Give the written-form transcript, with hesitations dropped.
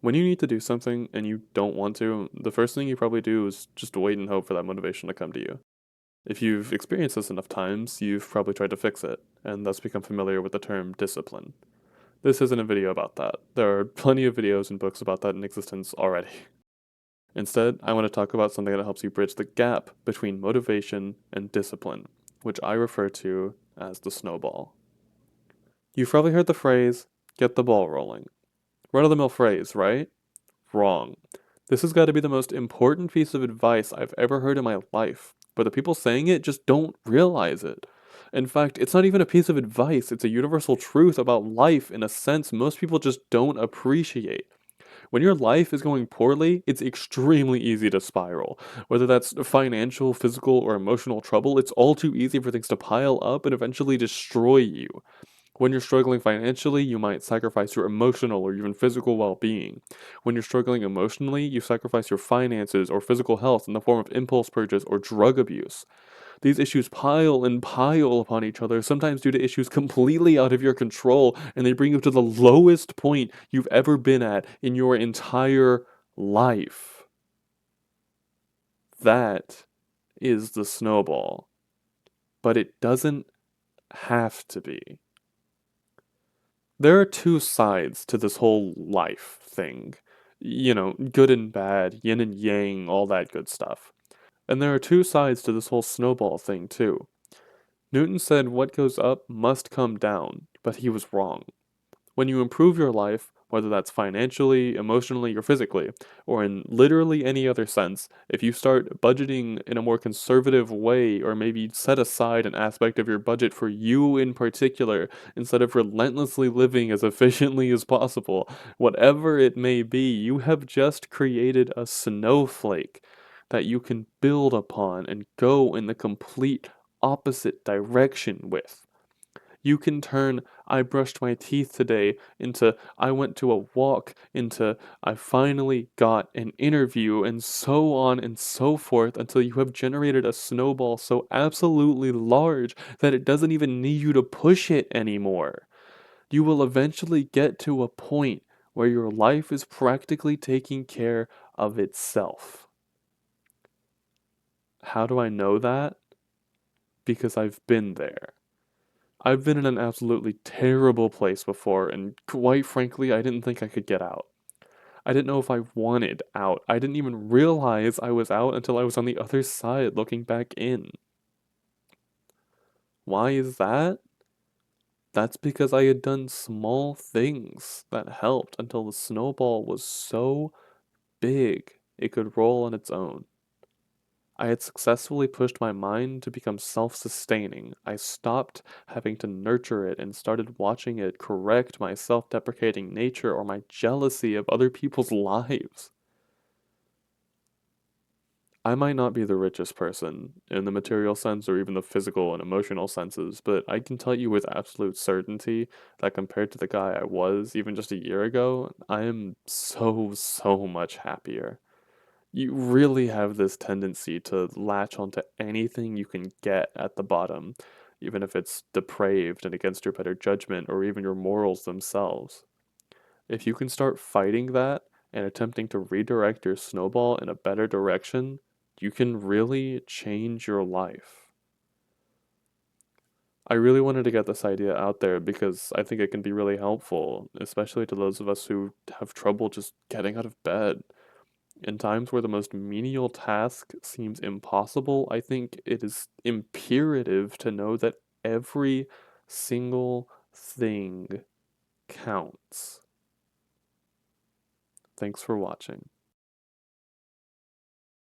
When you need to do something and you don't want to, the first thing you probably do is just wait and hope for that motivation to come to you. If you've experienced this enough times, you've probably tried to fix it, and thus become familiar with the term discipline. This isn't a video about that. There are plenty of videos and books about that in existence already. Instead, I want to talk about something that helps you bridge the gap between motivation and discipline, which I refer to as the snowball. You've probably heard the phrase, get the ball rolling. Run of the mill phrase, right? Wrong. This has got to be the most important piece of advice I've ever heard in my life, but the people saying it just don't realize it. In fact, it's not even a piece of advice, it's a universal truth about life in a sense most people just don't appreciate. When your life is going poorly, it's extremely easy to spiral. Whether that's financial, physical, or emotional trouble, it's all too easy for things to pile up and eventually destroy you. When you're struggling financially, you might sacrifice your emotional or even physical well being. When you're struggling emotionally, you sacrifice your finances or physical health in the form of impulse purchase or drug abuse. These issues pile and pile upon each other, sometimes due to issues completely out of your control, and they bring you to the lowest point you've ever been at in your entire life. That is the snowball. But it doesn't have to be. There are two sides to this whole life thing. You know, good and bad, yin and yang, all that good stuff. And there are two sides to this whole snowball thing, too. Newton said what goes up must come down, but he was wrong. When you improve your life, whether that's financially, emotionally, or physically, or in literally any other sense, if you start budgeting in a more conservative way, or maybe set aside an aspect of your budget for you in particular, instead of relentlessly living as efficiently as possible, whatever it may be, you have just created a snowflake that you can build upon and go in the complete opposite direction with. You can turn I brushed my teeth today into I went to a walk into I finally got an interview and so on and so forth until you have generated a snowball so absolutely large that it doesn't even need you to push it anymore. You will eventually get to a point where your life is practically taking care of itself. How do I know that? Because I've been there. I've been in an absolutely terrible place before, and quite frankly, I didn't think I could get out. I didn't know if I wanted out. I didn't even realize I was out until I was on the other side looking back in. Why is that? That's because I had done small things that helped until the snowball was so big it could roll on its own. I had successfully pushed my mind to become self sustaining. I stopped having to nurture it and started watching it correct my self deprecating nature or my jealousy of other people's lives. I might not be the richest person in the material sense or even the physical and emotional senses, but I can tell you with absolute certainty that compared to the guy I was even just a year ago, I am so much happier. You really have this tendency to latch onto anything you can get at the bottom, even if it's depraved and against your better judgment or even your morals themselves. If you can start fighting that and attempting to redirect your snowball in a better direction, you can really change your life. I really wanted to get this idea out there because I think it can be really helpful, especially to those of us who have trouble just getting out of bed. In times where the most menial task seems impossible, I think it is imperative to know that every single thing counts. Thanks for watching.